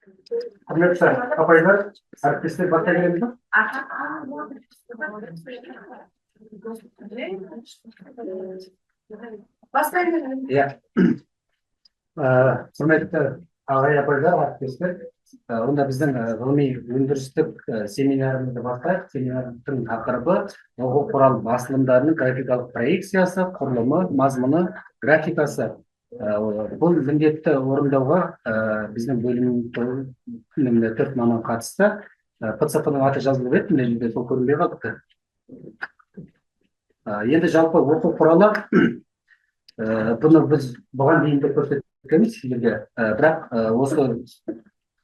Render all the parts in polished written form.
Құрметті апайлар, әріптестер бата келеміз бе? Иә. Құрметті ағай апайлар, әріптестер, онда біздің ғылыми өндірістік семинарымызды бастайық. Семинардың тақырыбы оқу құрал басылымдарының графикалық проекциясы, құрылымы, мазмұны, графикасы. Бұл міндетті орындауға біздің бөлімнің 4 маман қатысты. ПЦП-ның аты жазылып еді, мына жерде сол көрінбей қалыпты. Енді жалпы оқу құралы, бұны біз бұған дейін де көрсеткенбіз сіздерге, бірақ осы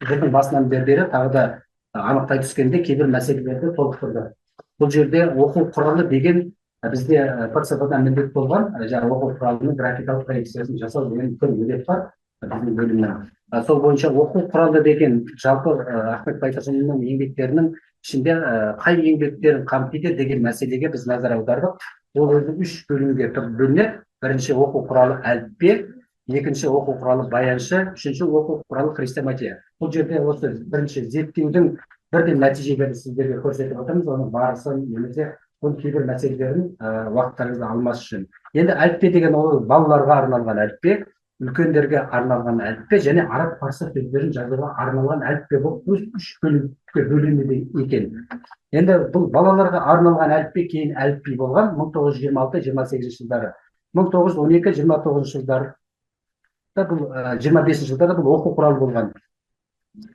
жылдың басынан бері тағы да анықтай түскенде кейбір мәселелерді толықтырды. Бұл жерде оқу құралы деген бізде ПЦП-дан міндет болған, оқу құралының графикалық проекциясын жасау деген үлкен міндет бар біздің бөлімнен. Сол бойынша оқу құралы деген жалпы Ахмет Байтұрсынұлының еңбектерінің ішінде қай еңбектерін қамтиды деген мәселеге біз назар аудардық. Ол өзі 3 бөлімге бөлінеді. Бірінші оқу құралы әліппе, екінші оқу құралы баяншы, үшінші оқу құралы хрестоматия. Бұл жерде осы бірінші зерттеудің бірден нәтижелерін сіздерге көрсетіп отырмыз, оның барысын немесе бұл кейбір мәселелерін уақыттарыңызды алмас үшін. Енді әліппе деген ол балаларға арналған әліппе, үлкендерге арналған әліппе және араб парсы сөздерін жазуға арналған әліппе болып 3 бөлімге бөлінеді екен. Енді бұл балаларға арналған әліппе кейін әліпби болған 1926-28 жылдары. 1912-29 жылдары бұл 25 жылдары бұл оқу құралы болған.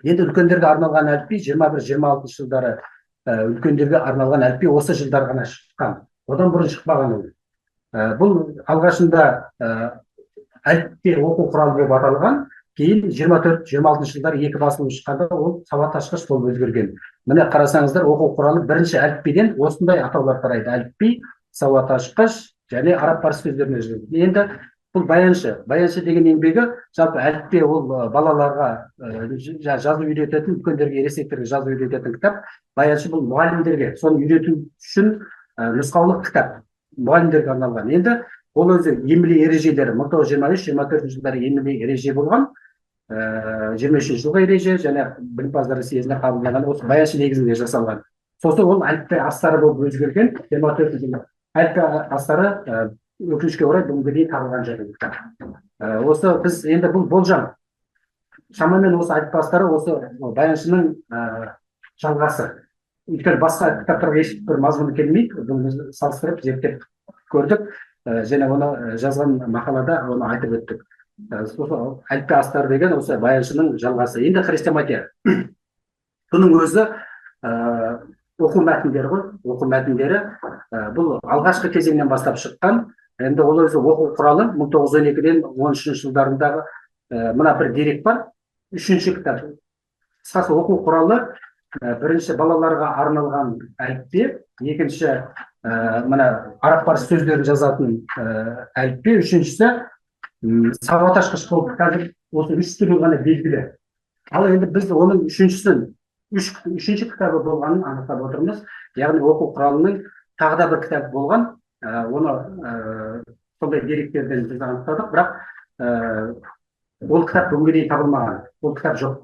Енді үлкендерге арналған әліпби 21-26 жылдары үлкендерге арналған әліпби осы жылдар ғана шыққан. Одан бұрын шықпаған ол. Бұл алғашында әліппе оқу құралы деп аталған, кейін 24-26 жылдары екі басылым шыққанда ол сауатташқыш болып өзгерген. Міне қарасаңыздар, оқу құралы бірінші әліпбеден осындай атаулар тарайды: әліпби, сауатташқыш және араб парсы сөздеріне жүреді. Енді бұл баяншы. Баяншы деген еңбегі жалпы әліппе ол балаларға жазу үйрететін, үлкендерге, ересектерге жазу үйрететін кітап. Баяншы бұл мұғалімдерге, соны үйрету үшін нұсқаулық кітап, мұғалімдерге арналған. Енді ол өзі емле ережелері 1923-24 жылдары емле ереже болған, 23 жылғы ереже және білімпаздар съезіне қабылданған, осы баяншы негізінде жасалған. Сосын ол әліппе астары болып өзгерген, 24 жылғы әліппе астары өкінішке орай бүгінге дейін табылған жоқ. Осы біз енді бұл болжам. Шамамен осы әліппе астары осы баяншының жалғасы. Өйткені басқа кітаптарға ешбір мазмұны келмейді, бұны салыстырып зерттеп көрдік және оны жазған мақалада оны айтып өттік. Әліппе астары деген осы баяншының жалғасы. Енді хрестоматия. Бұның өзі оқу мәтіндері ғой, оқу мәтіндері бұл алғашқы кезеңнен бастап шыққан. Енді ол өзі оқу құралы 1912-ден 13 жылдарындағы мына бір дерек бар. 3-ші кітап. Қысқасы оқу құралы бірінші балаларға арналған әліппе, екінші мына араб парсы сөздерін жазатын әліппе, үшіншісі сауатташқыш болып қазір осы 3 түрі ғана белгілі. Ал енді біз оның үшінші кітабы болғанын анықтап отырмыз. Яғни оқу құралының тағы да бір кітап болған. Оны сондай деректерден біз анықтадық, бірақ ол кітап бүгінге дейін табылмаған. Ол кітап жоқ.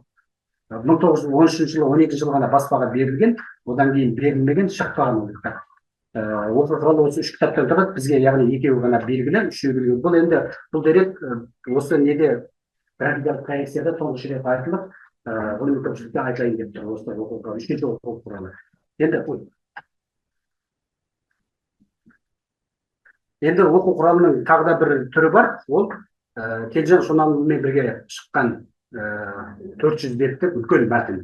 1913 жылы 12 жыл ғана баспаға берілген, одан кейін берілмеген, шықпаған ол кітап. Оқу құралы осы 3 кітаптан тұрады, бізге яғни екеуі ғана белгілі, үшеуі белгілі. Бұл енді бұл дерек осы неде графикалық проекцияда тұңғыш рет айтылып, ғылыми көпшілікке айтайын деп тұр. Осы оқу құралы, 3-ші оқу құралы. Енді оқу құралының тағы да бір түрі бар, ол Телжан Шонанұлымен бірге шыққан 400 беттік үлкен мәтін.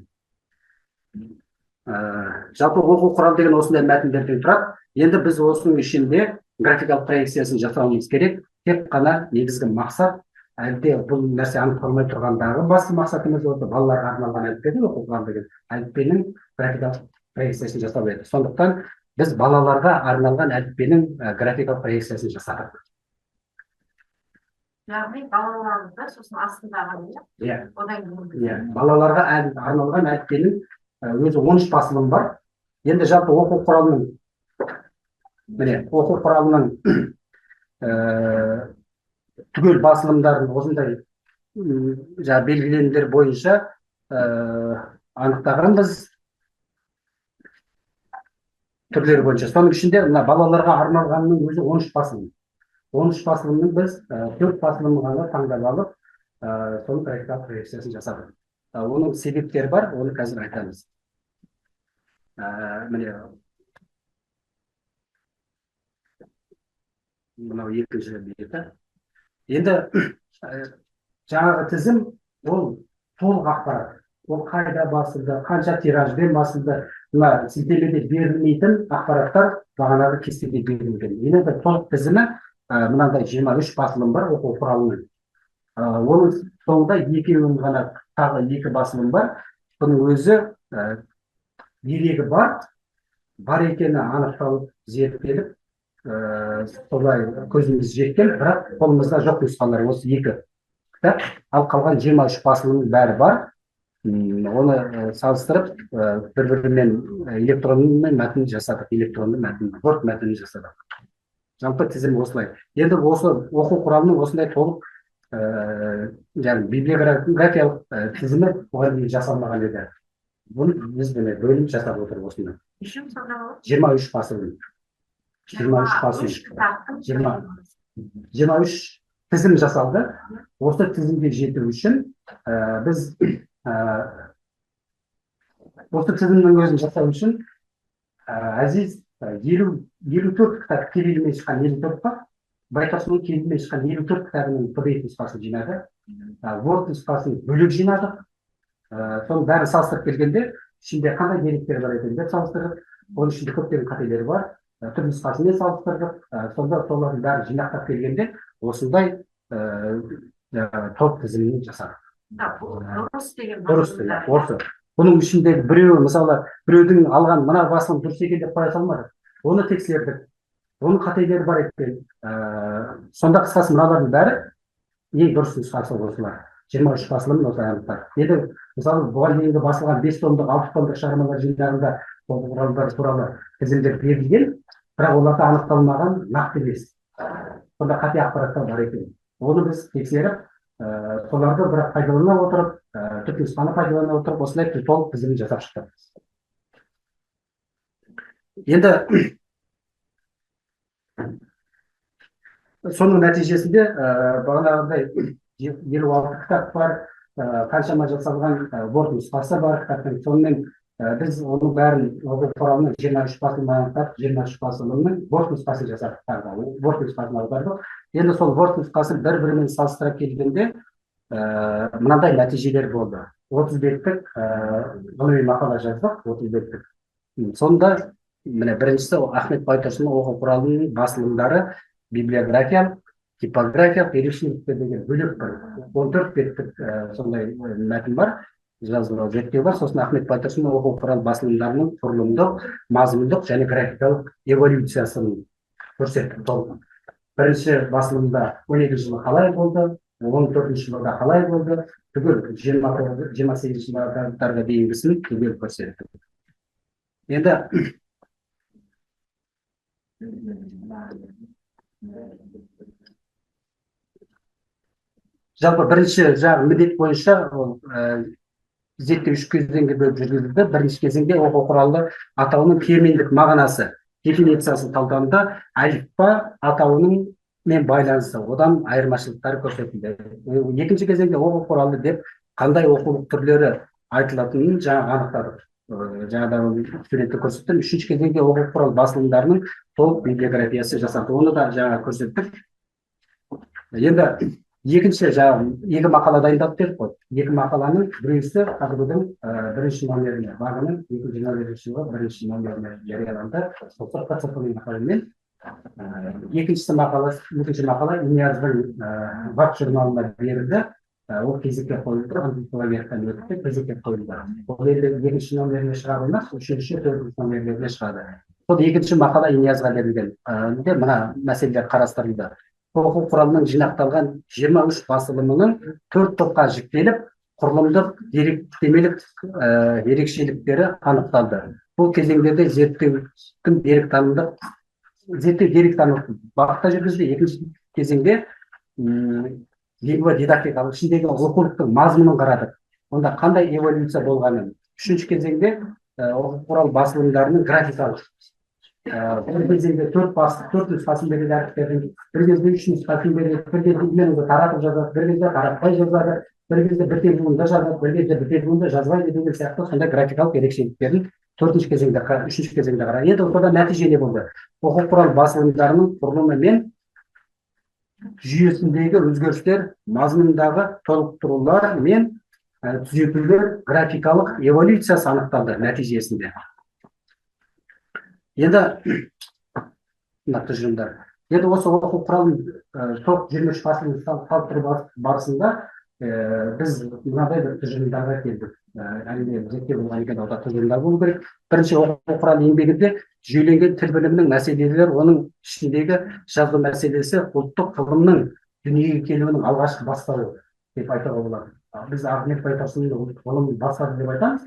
Жалпы оқу құралы деген осындай мәтіндерден тұрады. Енді біз осының ішінде графикалық проекциясын жасауымыз керек. Тек қана негізгі мақсат, әлде бұл нәрсе анықталмай тұрғандағы басты мақсатымыз осы балаларға арналған әліппені оқу құралы деген әліппенің графикалық проекциясын жасау еді. Сондықтан біз балаларға арналған әліппенің графикалық проекциясын жасадық. Яғни балаларға сосын астындағы балаларға арналған әліппенің өзі 13 басылым бар. Енді жалпы оқу құралының түгел басылымдарын осындай белгіленімдер бойынша анықтағанбыз түрлері бойынша. Соның ішінде мына балаларға арналғанның өзі 13 басылым. 13 басылымның біз 4 басылымын ғана таңдап алып, соның практикалық проекциясын жасадық. Оның себептері бар, оны қазір айтамыз. Міне мынау екінші беті. Енді жаңағы тізім ол толық ақпарат. Ол қайда басылды, қанша тиражбен басылды, мына сілтемеде берілмейтін ақпараттар бағанағы кестеде берілген. Енді толық тізімі мынандай 23 басылым бар оқу құралының. Оның соңында екеуінің ғана тағы 2 басылым бар. Бұның өзі дерегі бар екені анықталып, зерттеліп, солай көзіміз жеткен, бірақ қолымызда жоқ нұсқалар осы 2 кітап. Ал қалған 23 басылымның бәрі бар. Оны салыстырып, бір-бірімен электронды мәтін жасадық, электронды мәтін, Word мәтінін жасадық. Жалпы тізім осылай. Енді осы оқу құралының осындай толық библиографиялық тізімі оған дейін жасалмаған еді. Бұны біз бөлім жасап отыр осында. 23 басылым. 23 тізім жасалды. Осы тізімге жету үшін біз осы тізімнің өзін жасау үшін Әзиз 54 кітап кириллмен шыққан 54 бар. Байтұрсынның кириллмен шыққан 54 кітабының PDF нұсқасын жинады. Word нұсқасын бөлек жинадық. Соның бәрін салыстырып келгенде, ішінде қандай деректер бар екенін де салыстырдық. Оның ішінде көптеген қателері бар. Түр нұсқасымен салыстырдық. Сонда солардың бәрін жинақтап келгенде, осындай топ тізімін жасадық. Дұрыс деген осы. Бұның ішінде біреуі, мысалы, біреудің алған мына басылым дұрыс екен деп қоя салмадық. Оны тексердік. Оның қателері бар екен. Сонда қысқасы мыналардың бәрі ең дұрыс нұсқасы осылар. 23 басылымын осы анықтар. Енді мысалы бұған дейінгі басылған 5 томдық, 6 томдық шығармалар жинағында құралдар туралы тізімдер берілген, бірақ оларда анықталмаған нақты емес. Сонда қате ақпараттар бар екен. Оны біз тексеріп, соларды бірақ пайдалана отырып, түпнұсқаны пайдалана отырып, осылай толық тізімін жасап шықтық. Енді соның нәтижесінде бағанағыдай 56 кітап бар, қаншама жасалған Word нұсқасы бар кітаптың. Сонымен біз оның бәрін оқу құралының 23 басылымын анықтап, 23 басылымның Word нұсқасын жасадық. Word нұсқасын аудардық. Енді сол Word нұсқасын бір-бірімен салыстыра келгенде мынандай нәтижелер болды. 30 беттік ғылыми мақала жаздық, 30 беттік. Сонда міне біріншісі Ахмет Байтұрсынның оқу құралының басылымдары библиографиялық, типографиялық ерекшеліктер деген бөлек бір 14 беттік сондай мәтін бар, жазылған зерттеу бар. Сосын Ахмет Байтұрсынның оқу құрал басылымдарының құрылымдық, мазмұндық және графикалық эволюциясын көрсеттік толық. Бірінші басылымда 12 жылы қалай болды, 14 жылда қалай болды, түгел 28 жылдарға дейінгісін түгел көрсеттік. Енді жалпы бірінші жағы міндет бойынша зерттеу 3 кезеңге бөліп жүргізілді. Бірінші кезеңде оқу құралы атауының терминдік мағынасы, дефинициясын талдауда әліппа атауының мен байланысы, одан айырмашылықтары көрсетілді. Екінші кезеңде оқу құралы деп қандай оқулық түрлері айтылатынын жаңа анықтадық. Жаңада суретті көрсеттім. Үшінші кезеңде оқу құрал басылымдарының толық библиографиясы жасалды. Оны да жаңа көрсеттік. Енді екінші екі мақала дайындап бердік қой. Екі мақаланың біреусі қазірдің бірінші номеріне, бағының 2021 жылғы бірінші номеріне жарияланды. Сол цифрлық мақаламен. Екінші мақала Инияздың веб журналына берілді. Ол кезекке қойылды, антиклавиаттан өтті, кезекке қойылды. Ол енді екінші номеріне шығады емес, үшінші, төртінші номерлеріне шығады. Сол екінші мақала Иниязға берілген. Мына мәселелер қарастырылды. Оқу құралының жинақталған 23 басылымының 4 топқа жіктеліп, құрылымдық деректемелік ерекшеліктері анықталды. Бұл кезеңдерде зерттеудің деректанымдық бағытта жүргізілді. Екінші кезеңде лингва дидактикалық ішіндегі оқулықтың мазмұнын қарадық. онда қандай эволюция болғанын. Үшінші кезеңде оқу құрал басылымдарының графикалық. Bir кезеңде төрт нұсқасын береді әріптердің, бір кезде үш нұсқасын береді, бір кезде үйренуді таратып жазады, бір кезде таратпай жазады, бір кезде бір тегуында жазады, бір кезде бір тегуында жазбайды деген сияқты сондай графикалық ерекшеліктерін төртінші кезеңде, үшінші кезеңде қарайды. Енді осыда нәтиже не болды? Оқу құрал басылымдарының құрылымы мен жүйесіндегі өзгерістер, мазмұнындағы толықтырулар мен түзетулер графикалық эволюциясы анықталды нәтижесінде. Енді тұжырымдар. Енді осы оқу құралын топ 23 басылым салыстыру барысында біз мынадай бір тұжырымдарға келдік. Әрине зерттеу болған екен, онда тұжырымдар болу керек. Бірінші оқу құрал еңбегінде жүйеленген тіл білімінің мәселелері, оның ішіндегі жазу мәселесі ұлттық ғылымның дүниеге келуінің алғашқы бастауы деп айтуға болады. Біз Ахмет Байтұрсынұлы ұлттық ғылым бастады деп айтамыз,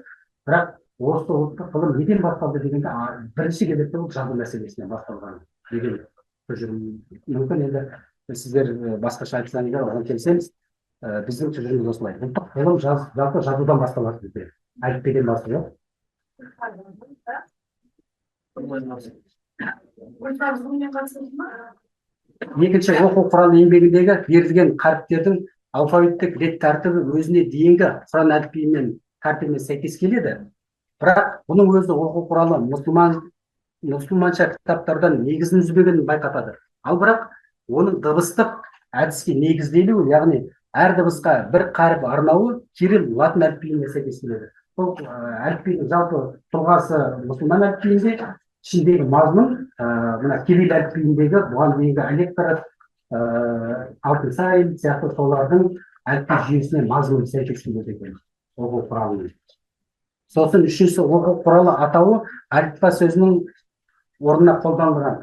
бірақ осы ұлттық ғылым неден басталды дегенде бірінші кезекте ол жазу мәселесінен басталған деген тұжырым мүмкін. Енді сіздер басқаша айтсаңыз егер оған келсеңіз, біздің тұжырымымыз осылай. Ұлттық ғылым жалпы жазудан басталады дейді. Әліпбеден басталады. Екінші оқу құралы еңбегіндегі берілген қаріптердің алфавиттік рет тәртібі өзіне дейінгі Құран әліпбиімен тәртібіне сәйкес келеді. Бірақ бұның өзі оқу құралы мұсылманша кітаптардан негізін үзбегенін байқатады. Ал бірақ оның дыбыстық әдіске негізделуі, яғни әр дыбысқа бір қаріп арнауы кирилл латын әліпбиіне сәйкес келеді. Бұл әліпбидің жалпы тұлғасы мұсылман әліпбиінде, ішіндегі мазмұн мына кирилл әліпбиіндегі бұған дейінгі Алектор, Алтынсарин сияқты солардың әліпби жүйесіне мазмұны сәйкес келеді екен оқу құралының. Сосын үшінші оқу құралы атауы әліппа сөзінің орнына қолданылған.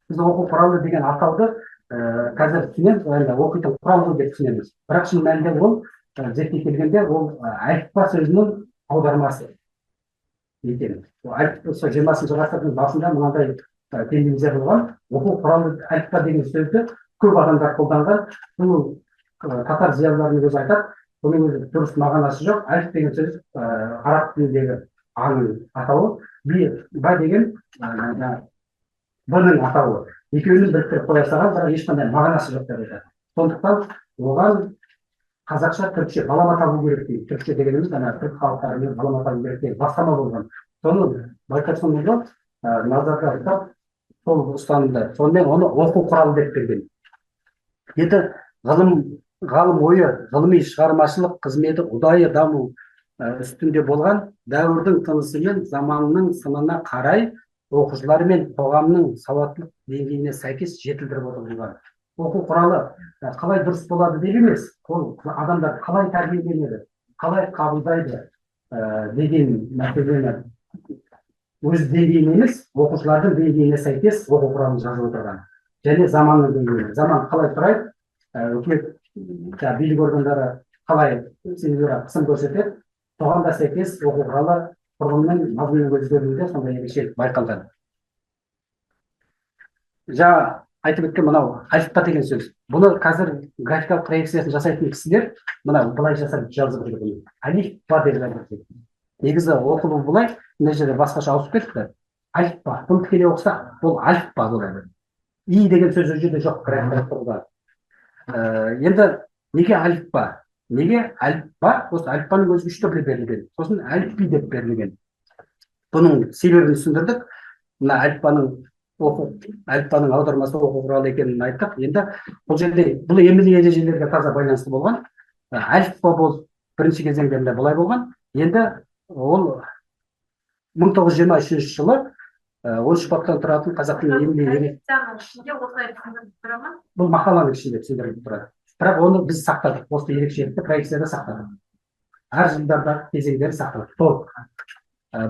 Біз оқу құралы деген атауды қазір түсінеміз, оқитын құрал деп түсінеміз. Бірақ шын мәнінде ол зерттей келгенде ол әліппа сөзінің аудармасы екен. Сол 20-шы ғасырдың басында мынандай тенденция болған. Оқу құралы әліппа деген сөзді көп адамдар қолданған. Бұл татар зиялыларының өзі айтады, бұның өзі дұрыс мағынасы жоқ. Әліп деген сөз араб тіліндегі аңның атауы, ба деген бұның атауы. Екеуінің біріктіріп қоя салған, бірақ ешқандай мағынасы жоқ деп айтады. Сондықтан оған қазақша, түркше балама табу керек дейді. Түркше дегеніміз түрік халықтарымен балама табу керек дейді. Бастама болған. Соны Байтұрсынұлы назарда ұстап, сол ұстанымды. Сонымен оны оқу құралы деп берген. Енді ғалым ойы, ғылыми шығармашылық қызметі ұдайы даму үстінде болған дәуірдің тынысы мен заманның сынына қарай оқушылар мен қоғамның сауаттылық деңгейіне сәйкес жетілдіріп отырылған. Оқу құралы қалай дұрыс болады деп емес, ол адамдар қалай тәрбиеленеді, қалай қабылдайды деген мәселені өз деңгейіне емес, оқушылардың деңгейіне сәйкес оқу құралын жазып отырған. Және заманның деңгейіне. Заман қалай тұрайды, үкімет билік органдары қалай қысым көрсетеді, соған да сәйкес оқу құралы құрылымның мазмұнының өзгеруінде сондай ерекшелік байқалған. Жаңа айтып өткен мынау әліппа деген сөз. Бұны қазір графикалық проекциясын жасайтын кісілер мына былай жасап жазып жүр. Әліппа деп жазып. Негізі оқылу былай, мына жерде басқаша ауысып кетті. Әліппа. Бұны тікелей оқысақ, бұл әліппа болады. И деген сөз жерде жоқ графикалық тұрғыда. Енді неге әліппа? Неге әліппа? Осы әліппаның өзі үш түрлі берілген. Сосын әліпби деп берілген. Бұның себебін түсіндірдік. Мына әліппаның аудармасы оқу құралы екенін айттық. Енді бұл жерде бұл емле ережелерге таза байланысты болған. Әліппа бұл бірінші кезеңдерінде былай болған. Енді ол 1923 жылы 13 баптан тұратын қазақ тілінің емле бұл мақаланың ішінде түсіндіріліп тұрады. Бірақ оны біз сақтадық. Осы ерекшелікті проекцияда сақтадық. Әр жылдарда кезеңдері сақтадық.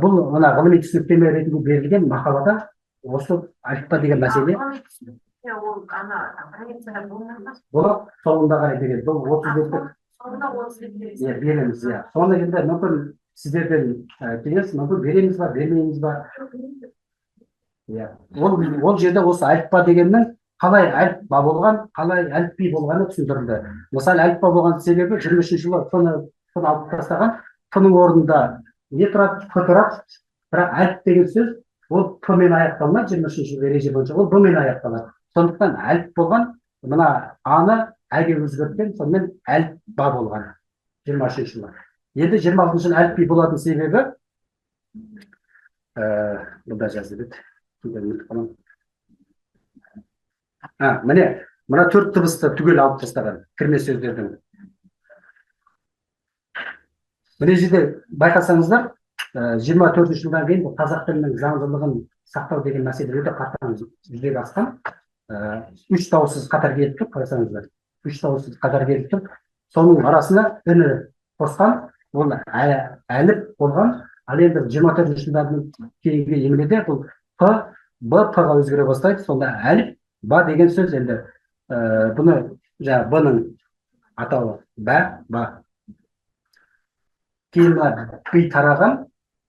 Бұл мына ғылыми түсініктеме ретінде берілген мақалада осы әліппа деген мәселе бұл соңында қарай береді. Бұл 30 береміз. Соны енді мүмкін сіздерден кеңес, мүмкін береміз ба, бермейміз ба? Ол жерде осы әліппа дегеннің қалай әліппа болған, қалай әліпби болғаны түсіндірілді. Мысалы әліппа болған себебі 23 жылы соны соны алып тастаған. Т-ның орнында не тұрады? П тұрады. Бірақ әліп деген сөз ол П мен аяқталмайды, 23-ші ереже бойынша ол Б мен аяқталады. Сондықтан әліп болған, мына А-ны әге өзгерткен, сонымен әліп ба болған 23-ші жылы. Енді 26-ші жылы әліп би болатын себебі бұнда жазылып еді. Міне, мына 4 дыбысты түгел алып тастаған кірме сөздердің. Мына жерде байқасаңыздар, 24 жылдан кейін бұл қазақ тілінің заңдылығын сақтау деген мәселе өте қатаң жүзеге асқан. 3 дауыссыз қатар келіп тұр, қарасаңыздар. 3 дауыссыз қатар келіп тұр. Соның арасына үні қосқан, ол әліп болған. Ал енді 24 жылдан кейінгі емледе бұл П, Б, П-ға өзгере бастайды. Сонда әліп, ба деген сөз енді бұны жаңа Б-ның атауы ба. Кейін би тараған,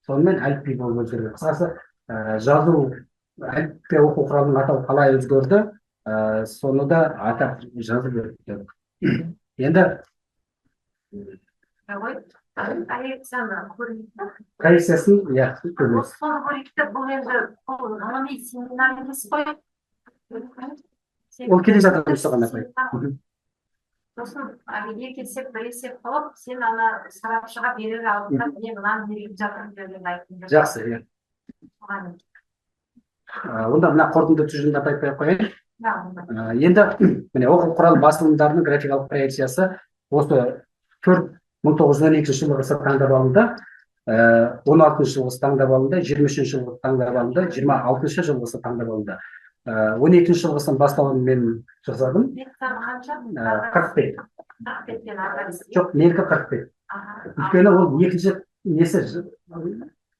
сонымен әліпби болып өзгерді. Қысқасы жазу әліппе оқу құралының атауы қалай өзгерді, соны да атап жазып өтті. Енді коррекциясын көресіз. Соны көрейікті, бұл енді ғылыми семинар емес қой. Ол келе жатыр соған апай. Сосын егер келсек, біресек қылып, сен ана сарапшыға берер алдында мен мынаны беріп жатырмын деген айтып. Жақсы. Онда мына қорытынды тұжырымдарды айтпай қояйын. Енді міне оқу құрал басылымдарының графикалық проекциясы осы 1912 жылғы таңдап алынды, 16 жылғы таңдап алынды, 23 жылғы таңдап алынды, 26 жылғы таңдап алынды. 12 жылғысын бастауын мен жасадым. 45. Жоқ, негізі 45. Өйткені ол екінші несі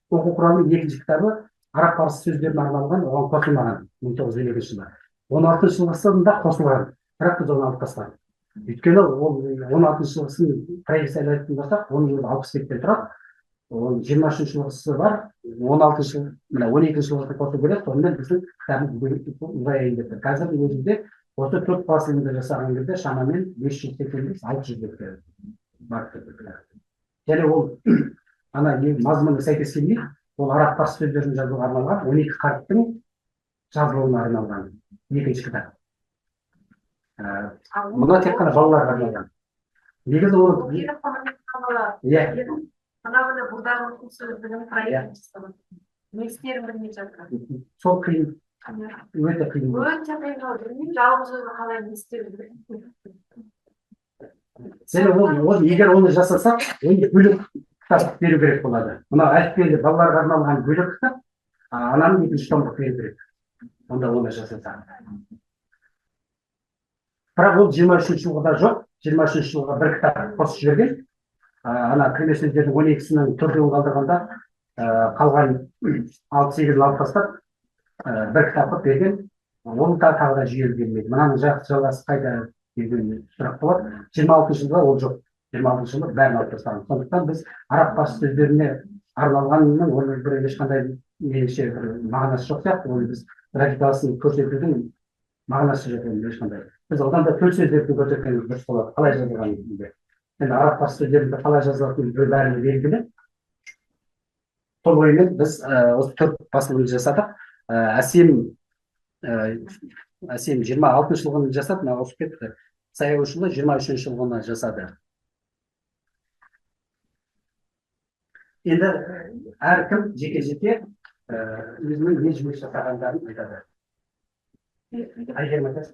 оқу құралының екінші кітабы араб парсы сөздеріне арналған, оған қосылмаған 1912 жылы. 16 жылғысында қосылған, бірақ біз оны алып тастадық. Өйткені ол 16 жылғысын проекциялайтын болсақ, оның 60 беттен тұрады. Ол 23 жылғысы бар, 16 жыл, мына 12 жылғысы қосу керек, сонымен біздің кітабымыз ұзайайын депті. Қазірдің өзінде осы 4 басылымды жасаған кезде шамамен 580-600 бетке бар. Және ол ана мазмұны сәйкес келмейді, ол араб парсы сөздерін жазуға арналған 12 қаріптің жазылуына арналған екінші кітап. Мұна тек қана балаларға арналған. Негізі ол Анағыны бұлдағы оқу сөздігінің проектісі. Не істерін білмей жатыр. Сол қиын. Өте қиын. Өте қиын. Жалғыз өзі қалай не істерін білмей. Егер оны жасасақ, оны бөлек кітап беру керек болады. Мына әліппелі балаларға арналған бөлек кітап, ананың екінші томдық беру керек. Онда оны жасасақ. Бірақ ол 23 жылғыда жоқ. 23 жылға бір кітап қосып жіберген. Ана кірме сөздердің 12-сінің төртеуін қалдырғанда қалған 6-8-ін алып тастап бір кітап қылып берген. Оны тағы да жүйелі бермейді. Мынаның жалғасы қайда деген сұрақ болады. 26 жылда ол жоқ. 26 жылы бәрін алып тастаған. Сондықтан біз араб парсы сөздеріне арналғанның оның бір ешқандай меніңше бір мағынасы жоқ сияқты. Оны біз графикасын көрсетудің мағынасы жоқ ешқандай. Біз одан да төл сөздерді көрсеткеніміз дұрыс болады. Қалай жазылғанын. Енді араб парсы сөздерінде қалай жазылатынын бәріне белгілі. Сол оймен біз осы 4 басылымды жасадық. Әсем 26 жылғыны жасады, мына ауысып кетті. Саяушылы 23 жылғыны жасады. Енді әркім жеке-жеке өзінің не жұмыс жасағандарын айтады. Айгерім айтасыз?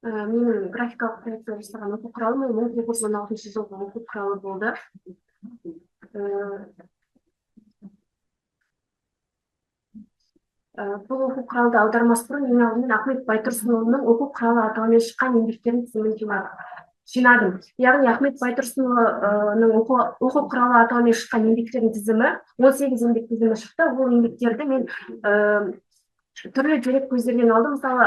Менің графикалық проектті жасаған оқу құралым 1916 жылғы оқу құралы болды. Бұл оқу құралды аудармас бұрын ең алдымен Ахмет Байтұрсынұлының оқу құралы атауымен шыққан еңбектерін тізімін жинадық. жинадым. Яғни Ахмет Байтұрсынұлының оқу құралы атауымен шыққан еңбектердің тізімі, 18 еңбек тізімі шықты. Ол еңбектерді мен түрлі дерек көздерінен алдым. Мысалы,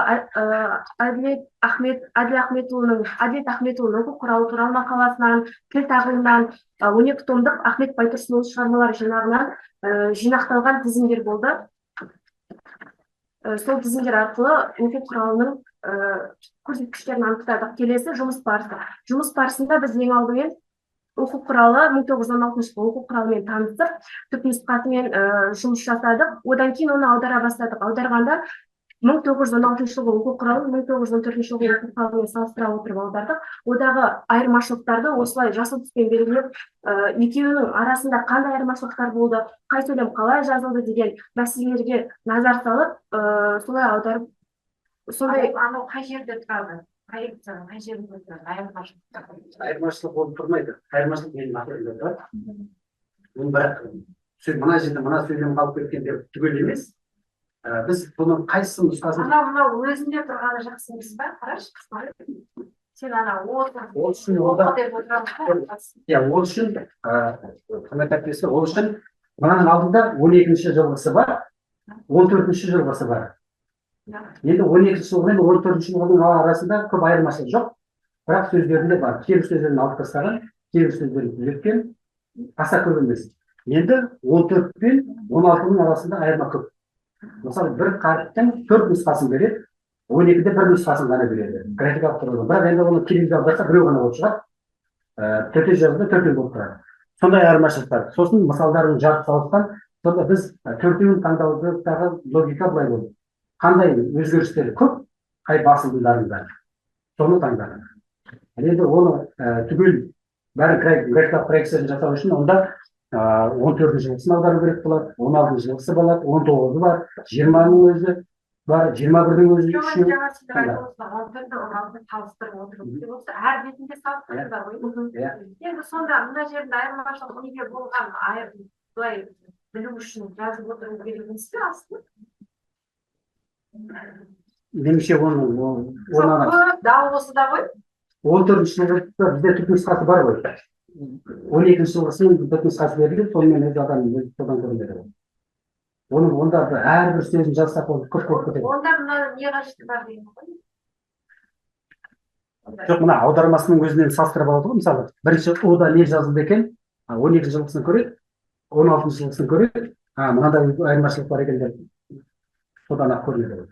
Әділет Ахметұлының оқу құралы туралы мақаласынан, тіл тағылымнан, 12 томдық Ахмет Байтұрсынұлы шығармалар жинағынан жинақталған тізімдер болды. Сол тізімдер арқылы оқу құралының көрсеткіштерін анықтадық. Келесі жұмыс барысы. Жұмыс барысында біз ең алдымен оқу құралы 1916 жылы оқу құралымен танысып, түпнұсқасымен жұмыс жасадық. Одан кейін оны аудара бастадық. Аударғанда 1916 жылғы оқу құралы 1914 жылғы оқу құралымен салыстыра отырып аудардық. Одағы айырмашылықтарды осылай жасыл түспен белгілеп, екеуінің арасында қандай айырмашылықтар болды, қай сөйлем қалай жазылды деген мәселелерге назар салып, солай аударып, сондай Анау қай жерде тұрады? Проекцияның қай жерінде тұрады? Айырмашылық болып тұрмайды. Айырмашылық менің ақылымда тұрады. Бірақ мына жерде мына сөйлем қалып кеткен деп түгел емес. Біз бұның қайсысын нұсқасын... Анау өзінде тұрғаны жақсы емес па? Қарашы, сен анау ол үшін мынаның алдында 12-ші жылғысы бар, 14-ші жылғысы бар. Енді 12-ші жылғы мен 14-ші жылғының арасында көп айырмашылық жоқ, бірақ сөздерінде бар. Кейбір сөздерін алып тастаған, кейбір сөздерін түзеткен, аса көп емес. Енді 14 пен 16-ның арасында айырма көп. Мысалы, бір қаріптің 4 нұсқасын береді, 12-де бір нұсқасын ғана береді. Графикалық тұрғыда. Бірақ енді оны кириллица аударса біреу ғана болып шығады. Төте жазуда төртеу болып тұрады. Сондай айырмашылықтар. Сосын мысалдарын жарып салысқан, сонда біз төртеуін таңдаудағы логика былай болды. Қандай өзгерістер көп, қай басымдыларында. Соны таңдадық. Енді оны түгел бәрі графикалық проекциясын жасау үшін онда 14-ші жылғысын аудару керек болады, 16-ші жылғысы болады, 19-ы бар, 20-ның өзі бар, 21-дің өзі үшеу. Әр бетінде салыстырыңдар ғой. Енді сонда мына жерде айырмашылық неге болған, былай білу үшін жазып отыру керек емес пе аслы? Меніңше оны дау осы да ғой. 14-ші жылғыда бізде түпнұсқасы бар ғой. 12-ші жылғысының түпнұсқасы берілген, сонымен өз адам содан көрінеді. Оның онда әрбір сөзін жазсақ ол көп кетеді. Онда мына не қажеті бар деген ғой? Жоқ, мына аудармасының өзінен салыстырып алады ғой. Мысалы, бірінші ода не жазылды екен, 12-ші жылғысын көреді, 16-ші жылғысын көреді, мынандай айырмашылық бар екен деп содан ақ көрінеді.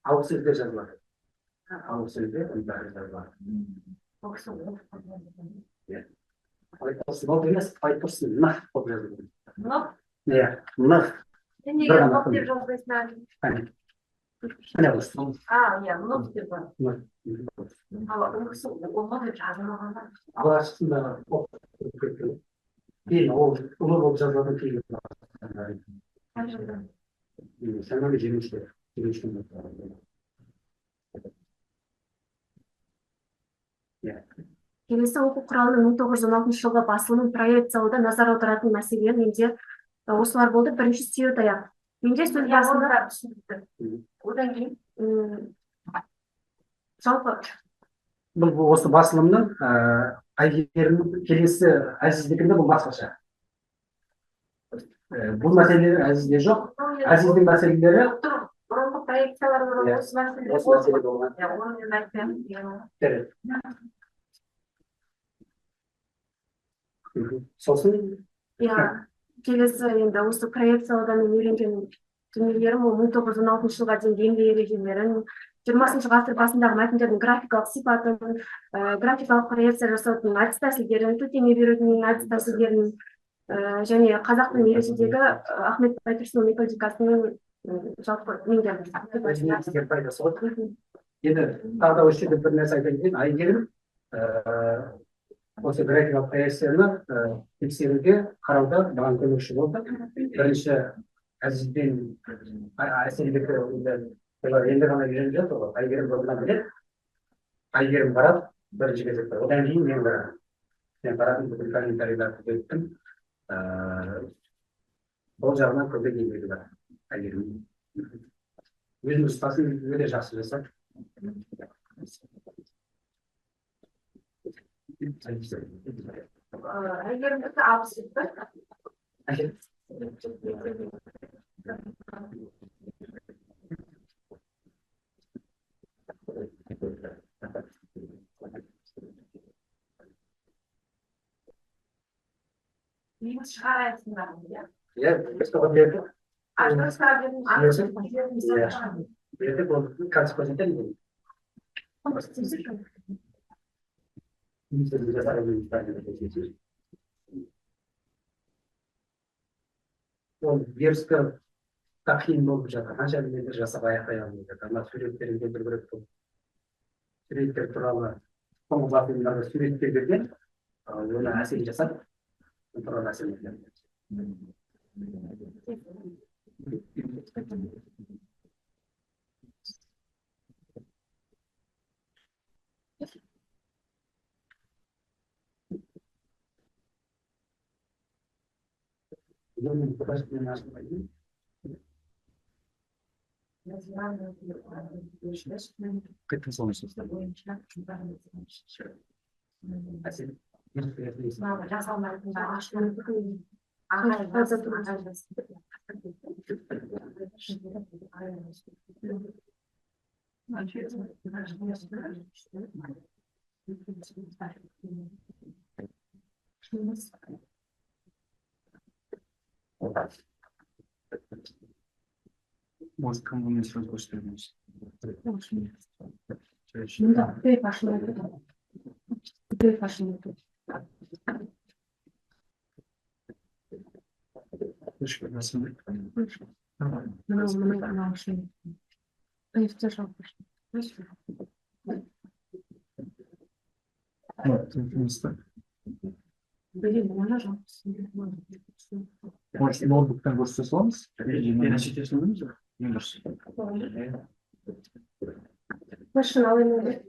Ауыз сөздер жазылады. Ауыз сөздер жазылады. Айтпұрсын емес, айтпұрсын нақ болып жазылады. Нақ? Иә, нақ. Сен неге нақ деп жазбайсың әлі? Міне осы. Иә, нақ деп бар. Оға деп жазылмағанда. Алғашқысында оқып кеткен. Кейін ол ұлы болып жазылады кейін. Қай жылдан? Саналы жемістер. Келесі оқу құралының 1916 жылғы басылымын проекциялауда назар аударатын мәселелер менде осылар болды. Бірінші сүйетаяқ. Менде сөз басында одан кейін жалпы бұл осы басылымның Айгерімнің келесі Әзіздікінде бұл басқаша. Бұл мәселелер Әзізде жоқ. Әзіздің мәселелері бұрынғы проекциялар осы мәселе болған. Оны мен айтпаймын. Сосын келесі енді осы проекциялардан мен үйренген дүниелерім ол 1916 жылға дейінгі еңбек ережелерін, 20 ғасыр басындағы мәтіндердің графикалық сипатын, графикалық проекция жасаудың әдіс тәсілдерін, төтеме берудің әдіс тәсілдерін және қазақтың ережедегі Ахмет Байтұрсынұлы методикасының жалпы меңгерді. пайдасы бар. Енді тағы да осы жерде бір нәрсе айта кетейін. Айгерім осы графикалық проекцияны тексеруге қарауда маған көмекші болды. Бірінші Әзізден әсерлігі енді ғана үйреніп жатыр ғой. Айгерім бұрыннан біледі. Айгерім барады, бірінші кезекте. Одан кейін мен барамын. Мен баратын бүкіл комментарийларды өттім. Ол жағынан көбірек еңбегі бар әйелім. Өзінің ұстасын өте жақсы жасайды. әйгерімдікі 67. Неміз шығарайсыңдар ма, иә? Иә, біз тоғын бердік. Ажырасқа бердім. Бердік, ол конспозитор дейді. Ол вирусқа қиын болып жатыр. Қанша метр жасап аяқтай алмайды. Ана суреттерінде бір болып суреттер туралы қоңыз атымдағы суреттер берген, оны әсер жасап, туралы әсер еткен. Может, кому не сразу что-нибудь. Мында көй башына өтеді. Көй башына өтеді. Мына үшін. Көйфте жалпы. Білем, оны жалпы. Может, ноутбуктан көрсетесіз? Машина алайын.